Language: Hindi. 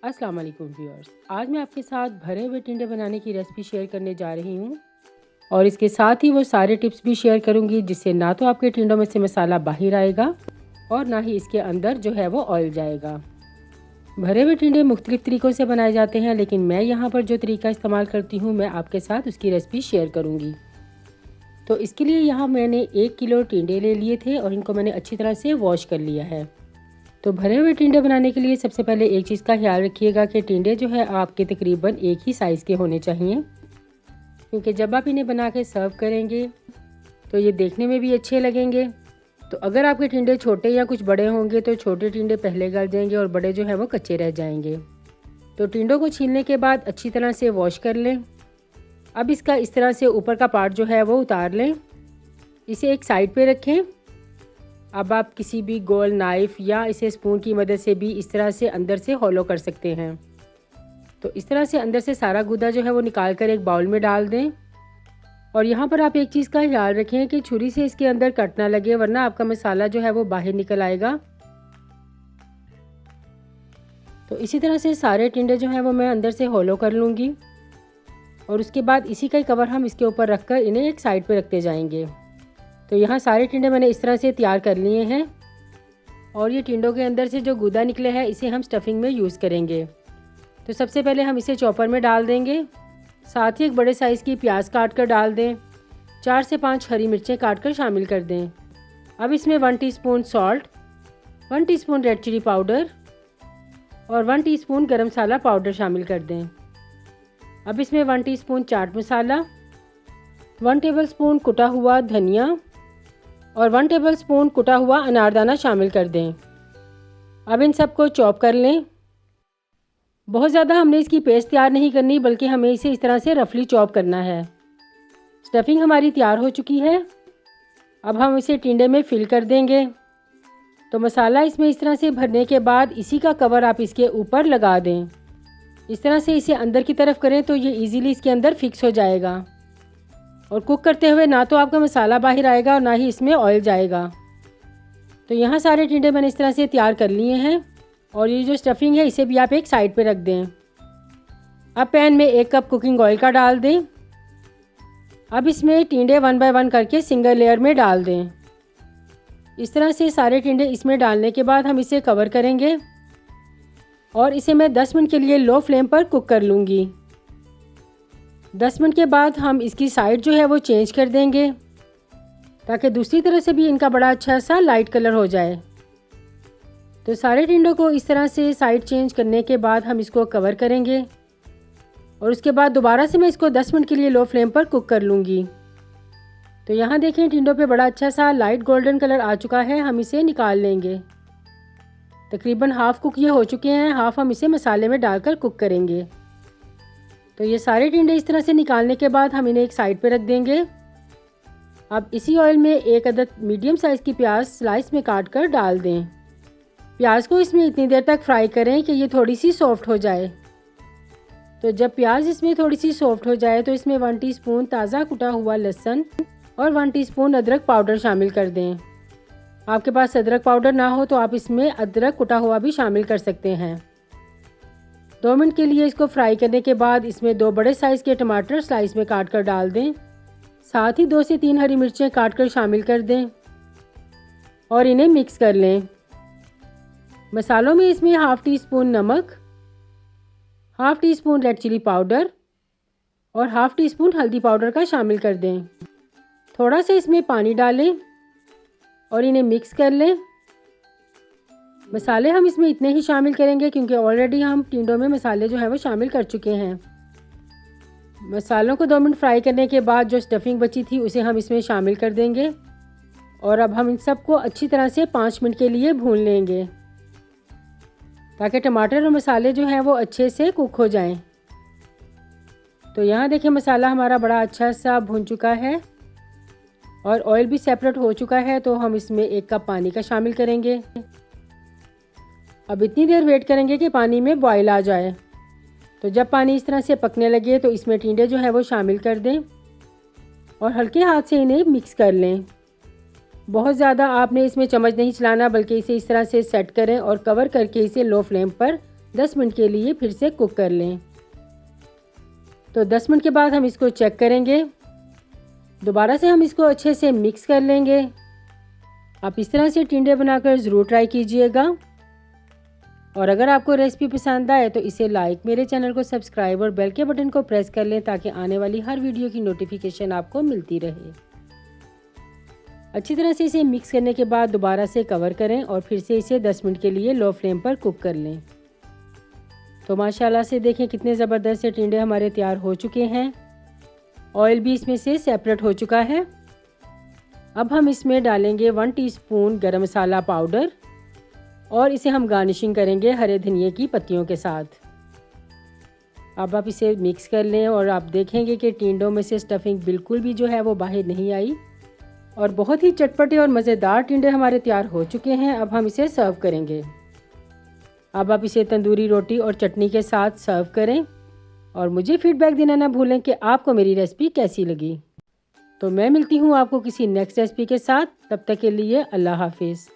अस्सलाम वालेकुम व्यूअर्स। आज मैं आपके साथ भरे हुए टिंडे बनाने की रेसिपी शेयर करने जा रही हूँ और इसके साथ ही वो सारे टिप्स भी शेयर करूँगी जिससे ना तो आपके टिंडों में से मसाला बाहर आएगा और ना ही इसके अंदर जो है वो ऑयल जाएगा। भरे हुए टिंडे मुख्तलिफ तरीक़ों से बनाए जाते हैं, लेकिन मैं यहाँ पर जो तरीका इस्तेमाल करती हूँ मैं आपके साथ उसकी रेसिपी शेयर करूँगी। तो इसके लिए यहाँ मैंने 1 किलो टिंडे ले लिए थे और इनको मैंने अच्छी तरह से वॉश कर लिया है। तो भरे हुए टिंडे बनाने के लिए सबसे पहले एक चीज़ का ख्याल रखिएगा कि टिंडे जो है आपके तकरीबन एक ही साइज़ के होने चाहिए, क्योंकि जब आप इन्हें बना के सर्व करेंगे तो ये देखने में भी अच्छे लगेंगे। तो अगर आपके टिंडे छोटे या कुछ बड़े होंगे तो छोटे टिंडे पहले गल जाएंगे और बड़े जो है वो कच्चे रह जाएंगे। तो टिंडों को छीलने के बाद अच्छी तरह से वॉश कर लें। अब इसका इस तरह से ऊपर का पार्ट जो है वो उतार लें, इसे एक साइड पे रखें। अब आप किसी भी गोल नाइफ़ या इसे स्पून की मदद से भी इस तरह से अंदर से हॉलो कर सकते हैं। तो इस तरह से अंदर से सारा गूदा जो है वो निकाल कर एक बाउल में डाल दें। और यहाँ पर आप एक चीज़ का ख्याल रखें कि छुरी से इसके अंदर कट ना लगे, वरना आपका मसाला जो है वो बाहर निकल आएगा। तो इसी तरह से सारे टिंडे जो हैं वो मैं अंदर से हॉलो कर लूँगी और उसके बाद इसी का कवर हम इसके ऊपर रख कर इन्हें एक साइड पर रखते जाएंगे। तो यहाँ सारे टिंडे मैंने इस तरह से तैयार कर लिए हैं और ये टिंडों के अंदर से जो गूदा निकले है इसे हम स्टफिंग में यूज़ करेंगे। तो सबसे पहले हम इसे चॉपर में डाल देंगे। साथ ही एक बड़े साइज़ की प्याज काट कर डाल दें। 4 से 5 हरी मिर्चें काट कर शामिल कर दें। अब इसमें 1 teaspoon salt, 1 teaspoon red chilli powder और 1 टीस्पून गरम मसाला पाउडर शामिल कर दें। अब इसमें 1 टीस्पून चाट मसाला, 1 टेबलस्पून कुटा हुआ धनिया और 1 टेबलस्पून कुटा हुआ अनारदाना शामिल कर दें। अब इन सबको चॉप कर लें। बहुत ज़्यादा हमने इसकी पेस्ट तैयार नहीं करनी, बल्कि हमें इसे इस तरह से रफली चॉप करना है। स्टफिंग हमारी तैयार हो चुकी है। अब हम इसे टिंडे में फिल कर देंगे। तो मसाला इसमें इस तरह से भरने के बाद इसी का कवर आप इसके ऊपर लगा दें। इस तरह से इसे अंदर की तरफ करें तो ये ईज़िली इसके अंदर फिक्स हो जाएगा और कुक करते हुए ना तो आपका मसाला बाहर आएगा और ना ही इसमें ऑयल जाएगा। तो यहाँ सारे टिंडे मैंने इस तरह से तैयार कर लिए हैं और ये जो स्टफिंग है इसे भी आप एक साइड पे रख दें। अब पैन में 1 कप कुकिंग ऑयल का डाल दें। अब इसमें टिंडे 1 बाय 1 करके सिंगल लेयर में डाल दें। इस तरह से सारे टिंडे इसमें डालने के बाद हम इसे कवर करेंगे और इसे मैं 10 मिनट के लिए लो फ्लेम पर कुक कर लूँगी। 10 मिनट के बाद हम इसकी साइड जो है वो चेंज कर देंगे ताकि दूसरी तरह से भी इनका बड़ा अच्छा सा लाइट कलर हो जाए। तो सारे टिंडों को इस तरह से साइड चेंज करने के बाद हम इसको कवर करेंगे और उसके बाद दोबारा से मैं इसको 10 मिनट के लिए लो फ्लेम पर कुक कर लूँगी। तो यहाँ देखें टिंडों पे बड़ा अच्छा सा लाइट गोल्डन कलर आ चुका है। हम इसे निकाल लेंगे। तकरीबन हाफ़ कुक ये हो चुके हैं, हाफ़ हम इसे मसाले में डालकर कुक करेंगे। तो ये सारे टिंडे इस तरह से निकालने के बाद हम इन्हें एक साइड पे रख देंगे। अब इसी ऑयल में 1 अदद मीडियम साइज़ की प्याज स्लाइस में काट कर डाल दें। प्याज को इसमें इतनी देर तक फ्राई करें कि ये थोड़ी सी सॉफ्ट हो जाए। तो जब प्याज इसमें थोड़ी सी सॉफ्ट हो जाए तो इसमें 1 टीस्पून ताज़ा कुटा हुआ लहसुन और 1 टीस्पून अदरक पाउडर शामिल कर दें। आपके पास अदरक पाउडर ना हो तो आप इसमें अदरक कुटा हुआ भी शामिल कर सकते हैं। 2 मिनट के लिए इसको फ्राई करने के बाद इसमें 2 बड़े साइज़ के टमाटर स्लाइस में काट कर डाल दें। साथ ही 2 से 3 हरी मिर्चें काट कर शामिल कर दें और इन्हें मिक्स कर लें। मसालों में इसमें हाफ़ टीस्पून नमक, half teaspoon red chilli powder और हाफ़ टीस्पून हल्दी पाउडर का शामिल कर दें। थोड़ा सा इसमें पानी डालें और इन्हें मिक्स कर लें। मसाले हम इसमें इतने ही शामिल करेंगे क्योंकि ऑलरेडी हम टिंडों में मसाले जो हैं वो शामिल कर चुके हैं। मसालों को 2 मिनट फ्राई करने के बाद जो स्टफिंग बची थी उसे हम इसमें शामिल कर देंगे और अब हम इन सबको अच्छी तरह से 5 मिनट के लिए भून लेंगे ताकि टमाटर और मसाले जो हैं वो अच्छे से कुक हो जाएं। तो यहाँ देखिए मसाला हमारा बड़ा अच्छा सा भून चुका है और ऑयल भी सेपरेट हो चुका है। तो हम इसमें 1 कप पानी का शामिल करेंगे। अब इतनी देर वेट करेंगे कि पानी में बॉयल आ जाए। तो जब पानी इस तरह से पकने लगे तो इसमें टिंडे जो है वो शामिल कर दें और हल्के हाथ से इन्हें मिक्स कर लें। बहुत ज़्यादा आपने इसमें चम्मच नहीं चलाना, बल्कि इसे इस तरह से सेट करें और कवर करके इसे लो फ्लेम पर 10 मिनट के लिए फिर से कुक कर लें। तो 10 मिनट के बाद हम इसको चेक करेंगे। दोबारा से हम इसको अच्छे से मिक्स कर लेंगे। आप इस तरह से टिंडे बनाकर ज़रूर ट्राई कीजिएगा। और अगर आपको रेसिपी पसंद आए तो इसे लाइक, मेरे चैनल को सब्सक्राइब और बेल के बटन को प्रेस कर लें ताकि आने वाली हर वीडियो की नोटिफिकेशन आपको मिलती रहे। अच्छी तरह से इसे मिक्स करने के बाद दोबारा से कवर करें और फिर से इसे 10 मिनट के लिए लो फ्लेम पर कुक कर लें। तो माशाल्लाह से देखें कितने ज़बरदस्त से टिंडे हमारे तैयार हो चुके हैं। ऑयल भी इसमें से सेपरेट हो चुका है। अब हम इसमें डालेंगे 1 टीस्पून गरम मसाला पाउडर और इसे हम गार्निशिंग करेंगे हरे धनिए की पत्तियों के साथ। अब आप इसे मिक्स कर लें और आप देखेंगे कि टिंडों में से स्टफिंग बिल्कुल भी जो है वो बाहर नहीं आई और बहुत ही चटपटे और मज़ेदार टिंडे हमारे तैयार हो चुके हैं। अब हम इसे सर्व करेंगे। अब आप इसे तंदूरी रोटी और चटनी के साथ सर्व करें और मुझे फीडबैक देना ना भूलें कि आपको मेरी रेसिपी कैसी लगी। तो मैं मिलती हूँ आपको किसी नेक्स्ट रेसिपी के साथ। तब तक के लिए अल्लाह हाफिज़।